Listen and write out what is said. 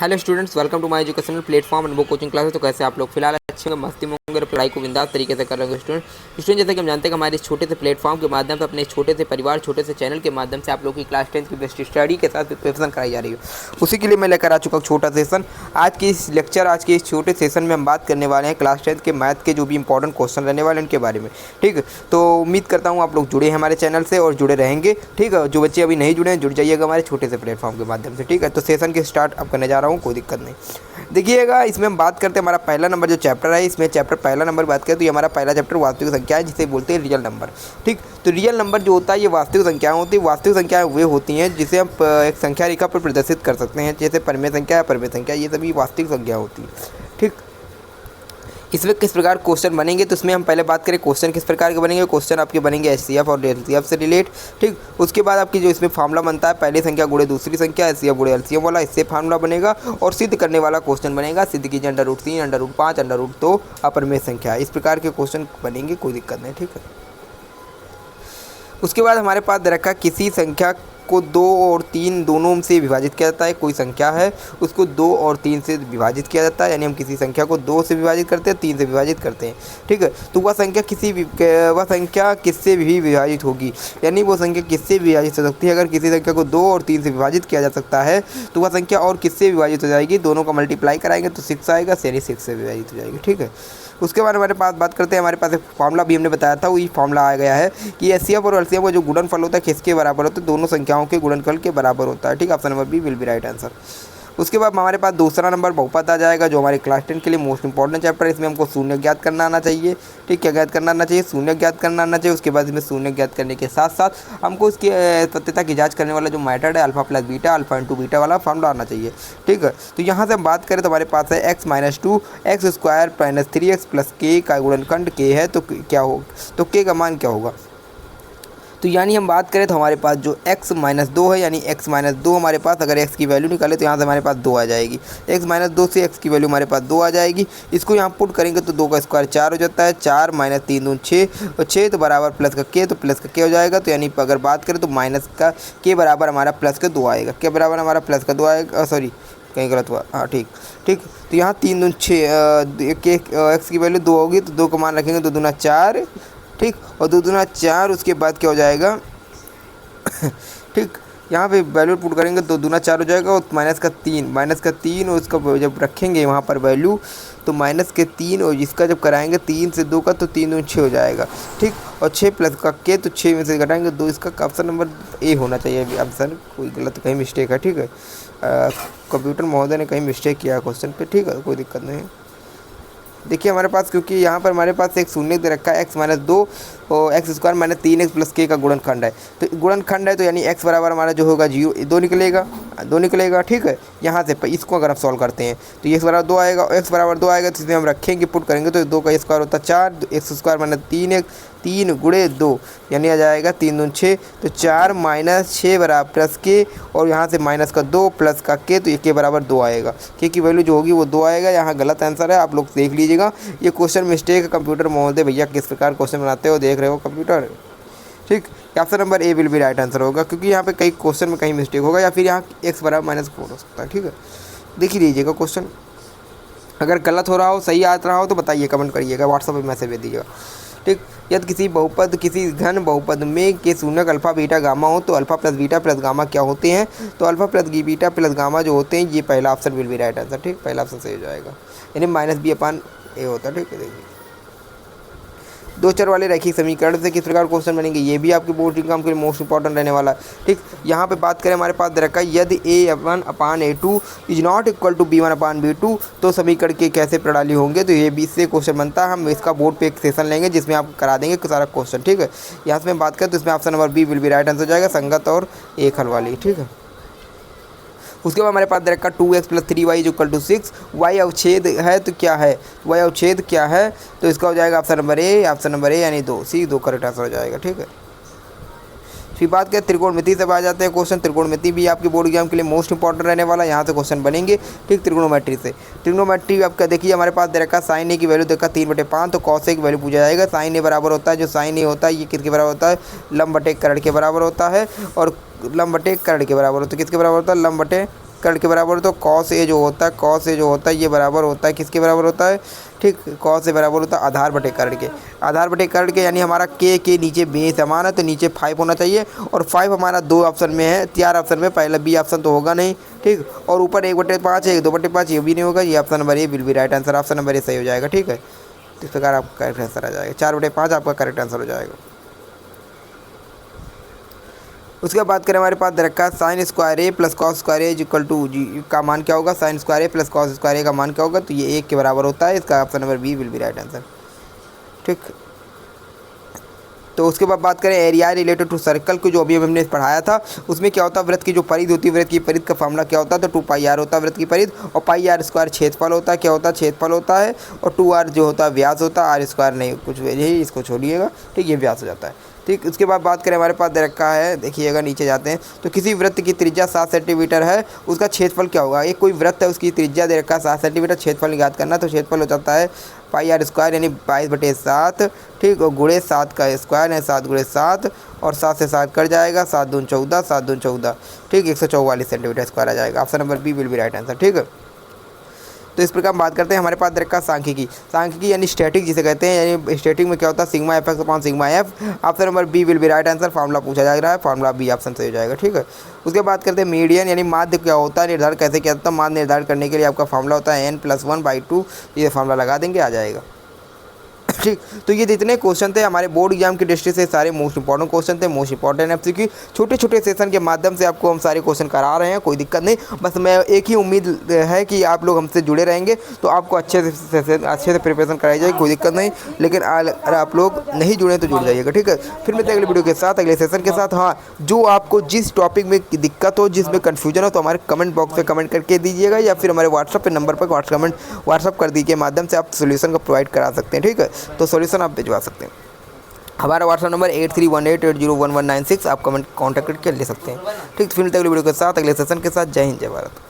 Hello students, welcome to my educational platform Anubhav coaching classes. तो कैसे आप लोग फिलहाल अच्छे होंगे, मस्ती में होंगे, पढ़ाई को बिंदास तरीके से कर रहे होंगे। स्टूडेंट जैसे कि हम जानते हैं कि हमारे इस छोटे से प्लेटफॉर्म के माध्यम से, अपने छोटे से परिवार, छोटे से चैनल के माध्यम से आप लोग की क्लास 10 की बेस्ट स्टडी के साथ प्रिपरेशन कराई जा रही है। उसी के लिए मैं लेकर आ चुका हूँ छोटा सेशन। आज के इस छोटे सेशन में हम बात करने वाले हैं क्लास 10 के मैथ के जो भी इंपॉर्टेंट क्वेश्चन रहने वाले हैं उनके बारे में। ठीक है, तो उम्मीद करता हूँ आप लोग जुड़े हैं हमारे चैनल से और जुड़े रहेंगे। ठीक है, जो बच्चे अभी नहीं जुड़े हैं जुड़ जाइएगा हमारे छोटे से प्लेटफॉर्म के माध्यम से। ठीक है, तो सेशन के स्टार्ट अब करने जा रहा हूँ, कोई दिक्कत नहीं। देखिएगा, इसमें हम बात करते हैं हमारा पहला नंबर जो चैप्टर है, इसमें चैप्टर पहला नंबर बात करें तो ये हमारा पहला चैप्टर वास्तविक संख्या है, जिसे बोलते हैं रियल नंबर। ठीक, तो रियल नंबर जो होता है ये वास्तविक संख्याएं होती है। वास्तविक संख्याएं वे होती हैं जिसे हम एक संख्या रेखा पर प्रदर्शित कर सकते हैं, जैसे परिमेय संख्या, अपरिमेय संख्या, ये सभी वास्तविक संख्या होती है। ठीक, इसमें किस प्रकार क्वेश्चन बनेंगे, तो इसमें हम पहले बात करें क्वेश्चन किस प्रकार के बनेंगे। क्वेश्चन आपके बनेंगे एचसीएफ और एलसीएफ से रिलेट। ठीक, उसके बाद आपकी जो इसमें फार्मूला बनता है, पहली संख्या गुणे दूसरी संख्या, एचसीएफ गुणे एलसीएम वाला, इससे फार्मूला बनेगा। और सिद्ध करने वाला क्वेश्चन बनेगा, सिद्ध कीजिए √3, √5, √2 अपरिमेय संख्या। इस प्रकार के क्वेश्चन बनेंगे, कोई दिक्कत नहीं। ठीक है, उसके बाद हमारे पास दे रखा किसी संख्या को 2 और 3 दोनों से विभाजित किया जाता है। कोई संख्या है उसको 2 और 3 से विभाजित किया जाता है, यानी हम किसी संख्या को 2 से विभाजित करते हैं, 3 से विभाजित करते हैं। ठीक है, तो वह संख्या किससे भी विभाजित होगी, यानी वो संख्या किससे विभाजित हो सकती है। अगर किसी संख्या को 2 और 3 से विभाजित किया जा सकता है तो वह संख्या और किससे विभाजित हो जाएगी, दोनों का मल्टीप्लाई कराएंगे तो 6 आएगा, यानी 6 से विभाजित हो जाएगी। ठीक है, उसके बाद हमारे पास बात करते हैं, हमारे पास एक फार्मूला भी हमने बताया था, वही फार्मूला आ गया है कि एचसीएफ और एलसीएम का जो गुणनफल होता है किसके बराबर होता है, दोनों संख्याओं के गुणनफल के बराबर होता है। ठीक, option number B will be right answer. उसके बाद हमारे पास दूसरा नंबर बहुपद आ जाएगा, जो हमारे क्लास 10 के लिए मोस्ट इंपॉर्टेंट चैप्टर है। इसमें हमको शून्य ज्ञात करना आना चाहिए। ठीक, क्या ज्ञात करना आना चाहिए, शून्य ज्ञात करना आना चाहिए। उसके बाद इसमें शून्य ज्ञात करने के साथ साथ हमको इसकी सत्यता की जांच करने वाला जो मेथड है alpha plus beta, alpha into beta वाला फार्मूला आना चाहिए। ठीक है, तो यहाँ से हम बात करें तो हमारे पास है x - 2 x² - 3x + k का गुणनखंड k है, तो क्या हो, तो k का मान क्या होगा। तो यानी हम बात करें तो हमारे पास जो x - 2 है, यानी x - 2 हमारे पास, अगर x की वैल्यू निकाले तो यहाँ से हमारे पास 2 आ जाएगी। x - 2 से x की वैल्यू हमारे पास 2 आ जाएगी। इसको यहाँ पुट करेंगे तो 2 का स्क्वायर 4 हो जाता है, 4 - 3 दूनी 6 और 6 तो बराबर प्लस का k, तो प्लस का k हो जाएगा। तो यानी अगर बात करें तो माइनस का k बराबर हमारा प्लस का 2 आएगा, k बराबर हमारा प्लस का 2 आएगा, सॉरी कहीं गलत हुआ, हाँ ठीक। तो यहाँ 3 दूनी 6, x की वैल्यू 2 होगी तो 2 का मान रखेंगे, 2 दूना 4। ठीक, और 2 दूना 4, उसके बाद क्या हो जाएगा ठीक, यहाँ पे वैल्यू पुट करेंगे तो 2 दूना 4 हो जाएगा, और माइनस का 3 और उसका जब रखेंगे वहाँ पर वैल्यू तो -3, और इसका जब कराएंगे 3 से 2 का तो 3 दूनी 6 हो जाएगा। ठीक, और 6 प्लस का k, तो 6 में से घटाएंगे 2, इसका ऑप्शन नंबर ए होना चाहिए आंसर। कोई गलत कहीं मिस्टेक है। ठीक है, कंप्यूटर महोदय ने कहीं मिस्टेक किया क्वेश्चन पे। ठीक है, कोई दिक्कत नहीं। देखिए हमारे पास, क्योंकि यहाँ पर हमारे पास एक शून्य दे रखा है, x - 2 और x² - 3x + k का गुणनखंड है। तो गुणनखंड है तो यानी x बराबर हमारा जो होगा 2 निकलेगा। ठीक है, यहाँ से इसको अगर आप सॉल्व करते हैं तो x बराबर 2 आएगा, x बराबर 2 आएगा तो इसमें हम रखेंगे, पुट करेंगे तो 2 का स्क्वायर होता है 4, x² - 3x, 3 गुणे 2 यानी आ जाएगा 3 दूनी 6, तो 4 - 6 बराबर प्लस k, और यहाँ से माइनस का 2 प्लस का k, तो ये k बराबर 2 आएगा। k की वैल्यू जो होगी वो 2 आएगा। यहाँ गलत आंसर है, आप लोग देख लीजिएगा, ये क्वेश्चन मिस्टेक है। कंप्यूटर महोदय भैया किस प्रकार क्वेश्चन बनाते हो, देख रहे हो कंप्यूटर। ठीक, option number A will be right answer होगा, क्योंकि यहाँ पे कई क्वेश्चन में कहीं मिस्टेक होगा, या फिर यहाँ x बराबर -4 हो सकता है। ठीक है, देख ही लीजिएगा क्वेश्चन, अगर गलत हो रहा हो, सही आ रहा हो तो बताइए, कमेंट करिएगा, व्हाट्सएप पर मैसेज भेज दीजिएगा। ठीक, यदि किसी घन बहुपद में के शून्यक अल्फा बीटा गामा हो तो alpha plus beta plus gamma क्या होते हैं, तो alpha plus beta plus gamma जो होते हैं, ये पहला option will be right answer. ठीक, पहला ऑप्शन सही हो जाएगा, यानी -b/a होता है। ठीक है, देखिए 2 चर वाले रैखिक समीकरण से किस प्रकार क्वेश्चन बनेंगे, ये भी आपके बोर्ड एग्जाम के लिए मोस्ट इंपॉर्टेंट रहने वाला है। ठीक, यहाँ पे बात करें, हमारे पास दे रखा है यदि a1/a2 is not equal to b1/b2 तो समीकरण के कैसे प्रणाली होंगे, तो ये भी इससे क्वेश्चन बनता है। हम इसका बोर्ड पे एक सेशन लेंगे जिसमें आप करा देंगे सारा क्वेश्चन। ठीक है, यहाँ से मैं बात करें तो इसमें option number B will be right answer हो जाएगा, संगत और एक हल वाली। ठीक है, उसके बाद हमारे पास दे रखा 2x + 3y = 6, y अवच्छेद है तो क्या है, y अवच्छेद क्या है, तो इसका हो जाएगा ऑप्शन नंबर ए, यानी 2 सी 2 करेक्ट आंसर हो जाएगा। ठीक है, फिर बात करें त्रिकोणमिति से आ जाते हैं क्वेश्चन। त्रिकोणमिति भी आपके बोर्ड एग्जाम के लिए मोस्ट इंपॉर्टेंट रहने वाला है, यहाँ से क्वेश्चन बनेंगे। ठीक, त्रिकोणोमेट्री से, त्रिकोणोमेट्री आपका देखिए हमारे पास दे रखा साइन ए की वैल्यू देखा 3/5, तो कॉस ए की वैल्यू पूछा जाएगा। साइन ए बराबर होता है, जो साइन ए होता है ये किसके बराबर होता है, लंब बटे कर्ण के बराबर होता है, और लंब बटे कर्ण के बराबर होता है, किसके बराबर होता है, लंब बटे कर्ण के बराबर होता है। कॉस ए जो होता है ये बराबर होता है किसके बराबर होता है, ठीक, कॉस ए बराबर होता है आधार बटे कर्ण के। आधार बटे कर्ण के यानी हमारा के नीचे बेस समान है तो नीचे 5 होना चाहिए, और 5 हमारा 2 ऑप्शन में है, 4 ऑप्शन में, पहला बी ऑप्शन तो होगा नहीं, ठीक, और ऊपर 1/5 है, 2/5 ये भी नहीं होगा, ये option number A will be right answer, option number A सही हो जाएगा, ठीक है। इस प्रकार आपका करेक्ट आंसर आ जाएगा, 4/5 आपका करेक्ट आंसर हो जाएगा। उसके बाद बात करें हमारे पास दे रखा है sine square A plus cos square A equal to G का मान क्या होगा, sine square A plus cos square A का मान क्या होगा, तो ये 1 के बराबर होता है, इसका option number B will be right answer, ठीक। तो उसके बाद बात करें एरिया रिलेटेड टू सर्कल को, जो अभी हमने पढ़ाया था, उसमें क्या होता है वृत्त की जो परिधि होती है, वृत्त की परिधि का फॉर्मूला क्या होता है, तो 2πr होता है वृत्त की परिधि, और πr स्क्वायर क्षेत्रफल होता है, क्या होता है क्षेत्रफल होता है, और 2r जो होता है व्यास होता है, r स्क्वायर नहीं कुछ यही, इसको छोड़िएगा, ठीक, ये व्यास हो जाता है, ठीक। उसके बाद बात करें हमारे पास दे रखा है, देखिएगा नीचे जाते हैं, तो किसी वृत्त की त्रिज्या 7 सेंटीमीटर है, उसका क्षेत्रफल क्या होगा, एक कोई वृत्त है उसकी त्रिज्या दे रखा है 7 सेंटीमीटर, क्षेत्रफल ज्ञात करना, तो क्षेत्रफल हो जाता है πr स्क्वायर यानी 22/7, ठीक, और गुणे 7 का स्क्वायर है 7 × 7, और 7 से 7 कट जाएगा, 7 दूनी 14, 7 दूनी 14, ठीक, 144 सेंटीमीटर स्क्वायर आ जाएगा, option number B will be right answer, ठीक है। तो इस प्रकार हम बात करते हैं हमारे पास रखा सांख्यिकी यानी स्टैटिक जिसे कहते हैं, यानी स्टैटिक में क्या होता है sigma F X upon sigma F, option number B will be right answer, formula पूछा जा रहा है, फार्मूला बी ऑप्शन सही हो जाएगा, ठीक है। उसके बाद करते हैं मीडियन यानी माध्य क्या होता है, निर्धारण कैसे किया जाता है, माध्य निर्धारण करने के लिए आपका फार्मूला होता है n+1/2, ये फार्मूला लगा देंगे आ जाएगा, ठीक। तो ये जितने क्वेश्चन थे हमारे बोर्ड एग्जाम की दृष्टि से सारे मोस्ट इंपॉर्टेंट क्वेश्चन थे, मोस्ट इंपॉर्टेंट एमसीक्यू, छोटे छोटे सेशन के माध्यम से आपको हम सारे क्वेश्चन करा रहे हैं, कोई दिक्कत नहीं, बस मैं एक ही उम्मीद है कि आप लोग हमसे जुड़े रहेंगे तो आपको अच्छे से प्रिपरेशन कराई जाएगी, कोई दिक्कत नहीं, लेकिन अगर आप लोग नहीं जुड़े तो जुड़ जाइएगा, ठीक है। फिर मिलते हैं अगले वीडियो के साथ, अगले सेशन के साथ। हाँ, जो आपको जिस टॉपिक में दिक्कत हो, जिसमें कन्फ्यूजन हो, तो हमारे कमेंट बॉक्स में कमेंट करके दीजिएगा, या फिर हमारे व्हाट्सअप नंबर पर व्हाट्सअप कर दीजिए, माध्यम से आप सोल्यूशन को प्रोवाइड करा सकते हैं, ठीक है। तो सोल्यूशन आप भिजवा सकते हैं, हमारा व्हाट्सअप नंबर 8318801196, आप कमेंट कॉन्टैक्ट करके ले सकते हैं, ठीक। फिर मिलते हैं अगले वीडियो के साथ, अगले सेशन के साथ। जय हिंद, जय भारत।